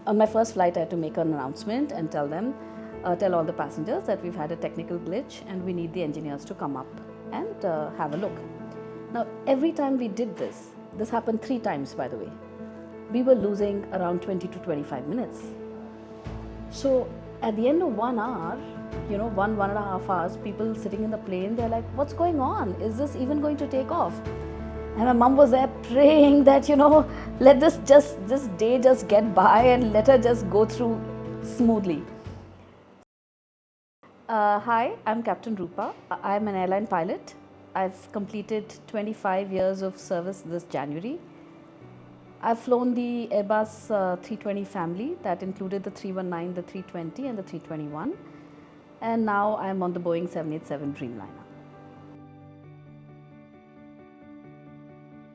On my first flight, I had to make an announcement and tell all the passengers that we've had a technical glitch and we need the engineers to come up and have a look. Now, every time we did this happened 3 times, by the way, we were losing around 20 to 25 minutes. So at the end of 1 hour, 1.5 hours, people sitting in the plane, they're like, what's going on? Is this even going to take off? And my mom was there praying that, let this day just get by and let her just go through smoothly. Hi, I'm Captain Roopa. I'm an airline pilot. I've completed 25 years of service this January. I've flown the Airbus 320 family that included the 319, the 320 and the 321. And now I'm on the Boeing 787 Dreamliner.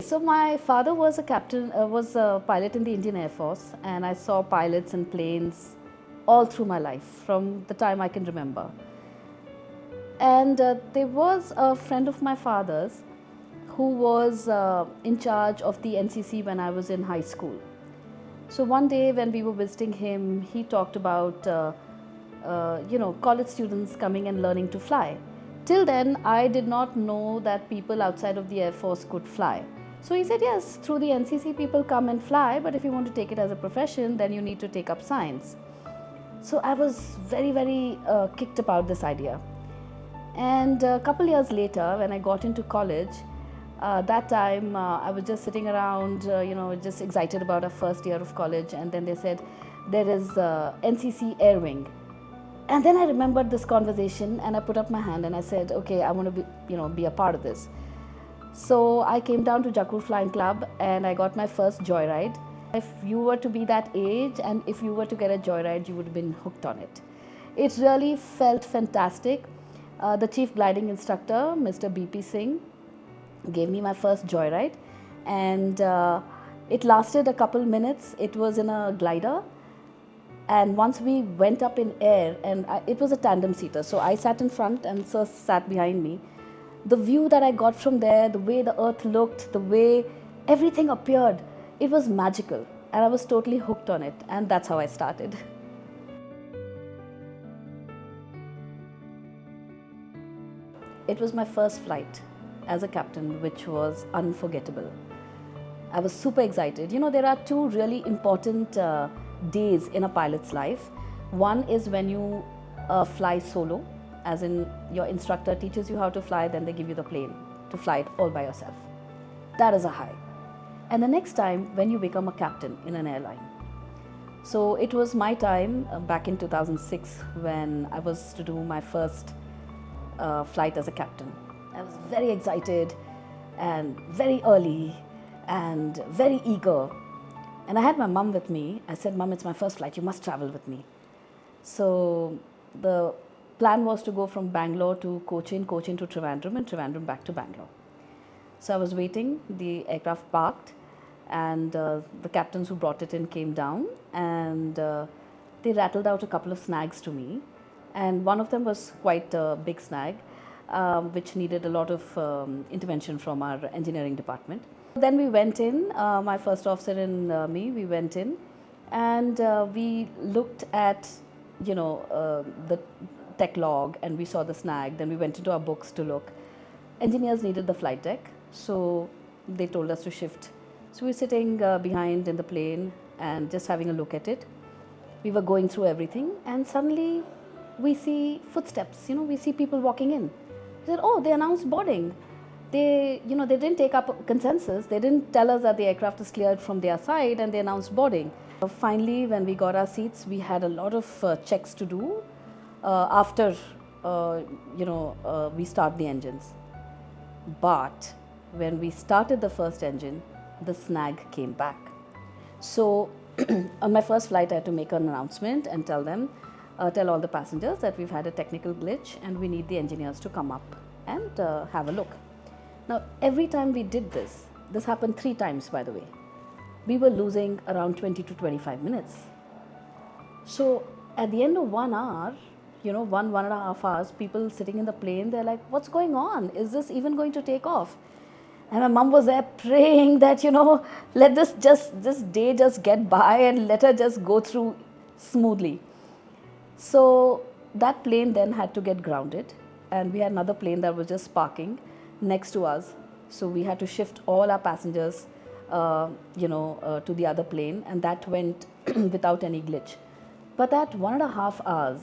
So my father was a pilot in the Indian Air Force, and I saw pilots and planes all through my life from the time I can remember. And there was a friend of my father's who was in charge of the NCC when I was in high school. So one day when we were visiting him, he talked about college students coming and learning to fly. Till then, I did not know that people outside of the Air Force could fly. So he said, yes, through the NCC people come and fly, but if you want to take it as a profession, then you need to take up science. So I was very, very kicked about this idea. And a couple years later, when I got into college, that time I was just sitting around, just excited about our first year of college, and then they said, there is NCC Air Wing. And then I remembered this conversation and I put up my hand and I said, okay, I want to be a part of this. So I came down to Jakur Flying Club and I got my first joyride. If you were to be that age and if you were to get a joyride, you would have been hooked on it. It really felt fantastic. The chief gliding instructor, Mr. BP Singh, gave me my first joyride, and it lasted a couple minutes. It was in a glider, and once we went up in air, and it was a tandem seater, so I sat in front and Sir sat behind me. The view that I got from there, the way the earth looked, the way everything appeared, it was magical, and I was totally hooked on it, and that's how I started. It was my first flight as a captain, which was unforgettable. I was super excited. There are 2 really important days in a pilot's life. One is when you fly solo, as in your instructor teaches you how to fly, then they give you the plane to fly it all by yourself. That is a high. And the next time when you become a captain in an airline. So it was my time back in 2006 when I was to do my first flight as a captain. I was very excited and very early and very eager. And I had my mum with me. I said, Mum, it's my first flight, you must travel with me. So the plan was to go from Bangalore to Cochin, Cochin to Trivandrum, and Trivandrum back to Bangalore. So I was waiting, the aircraft parked, and the captains who brought it in came down, and they rattled out a couple of snags to me. And one of them was quite a big snag, which needed a lot of intervention from our engineering department. Then we went in, my first officer and me, we went in, and we looked at, the tech log, and we saw the snag. Then we went into our books to look. Engineers needed the flight deck, so they told us to shift. So we were sitting behind in the plane and just having a look at it. We were going through everything, and suddenly we see footsteps, we see people walking in. We said, oh, they announced boarding. They didn't take up consensus. They didn't tell us that the aircraft is cleared from their side, and they announced boarding. Finally, when we got our seats, we had a lot of checks to do after, we start the engines. But when we started the first engine, the snag came back. So on my first flight, I had to make an announcement and tell all the passengers that we've had a technical glitch and we need the engineers to come up and have a look. Now, every time we did this happened 3 times, by the way, we were losing around 20 to 25 minutes. So at the end of 1 hour, 1.5 hours, people sitting in the plane, they're like, what's going on? Is this even going to take off? And my mom was there praying that, let this day just get by and let her just go through smoothly. So that plane then had to get grounded, and we had another plane that was just parking next to us. So we had to shift all our passengers, to the other plane, and that went without any glitch. But that 1.5 hours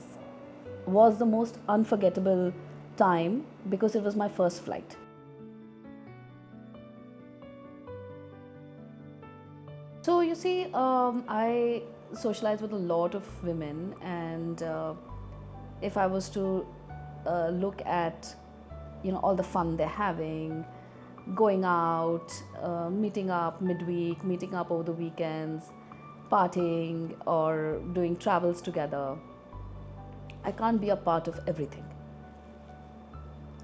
was the most unforgettable time because it was my first flight. So you see, I socialize with a lot of women, and if I was to look at, all the fun they're having, going out, meeting up midweek, meeting up over the weekends, partying or doing travels together, I can't be a part of everything.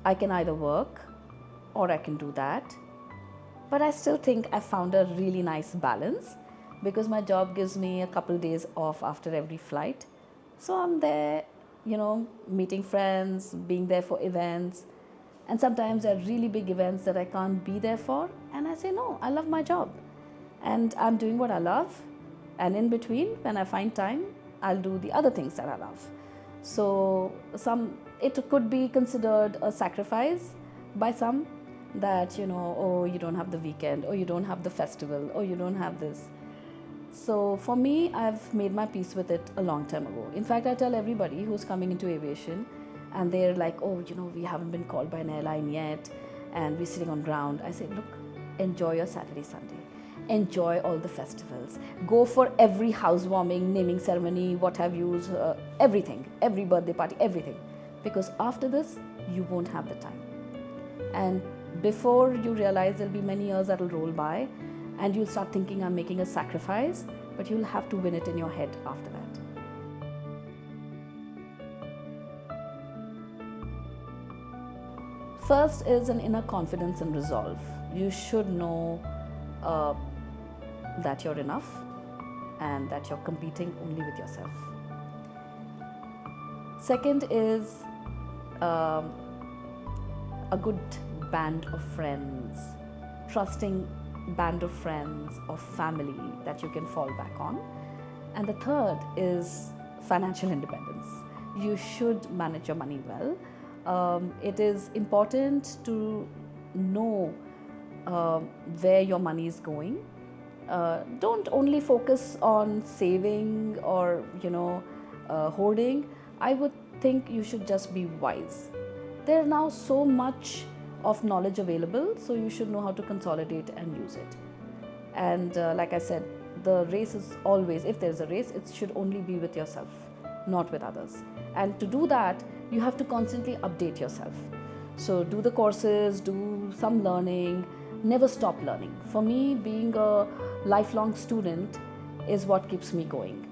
I can either work or I can do that. But I still think I found a really nice balance because my job gives me a couple days off after every flight. So I'm there, meeting friends, being there for events. And sometimes there are really big events that I can't be there for. And I say, no, I love my job. And I'm doing what I love. And in between, when I find time, I'll do the other things that I love. So it could be considered a sacrifice by some, that oh, you don't have the weekend, or you don't have the festival, or you don't have this. So for me, I've made my peace with it a long time ago. In fact, I tell everybody who's coming into aviation and they're like, oh, we haven't been called by an airline yet and we're sitting on ground. I say, look, enjoy your Saturday, Sunday. Enjoy all the festivals. Go for every housewarming, naming ceremony, what have you, everything, every birthday party, everything. Because after this, you won't have the time. And before you realize, there'll be many years that'll roll by and you'll start thinking, I'm making a sacrifice, but you'll have to win it in your head after that. First is an inner confidence and resolve. You should know that you're enough and that you're competing only with yourself. Second is a good band of friends, trusting band of friends or family that you can fall back on. And the third is financial independence. You should manage your money well. It is important to know where your money is going. Don't only focus on saving or hoarding. I would think you should just be wise. There are now so much of knowledge available, so you should know how to consolidate and use it. And like I said, the race is always, if there's a race, it should only be with yourself, not with others. And to do that, you have to constantly update yourself. So do the courses, do some learning, never stop learning. For me, being a lifelong student is what keeps me going.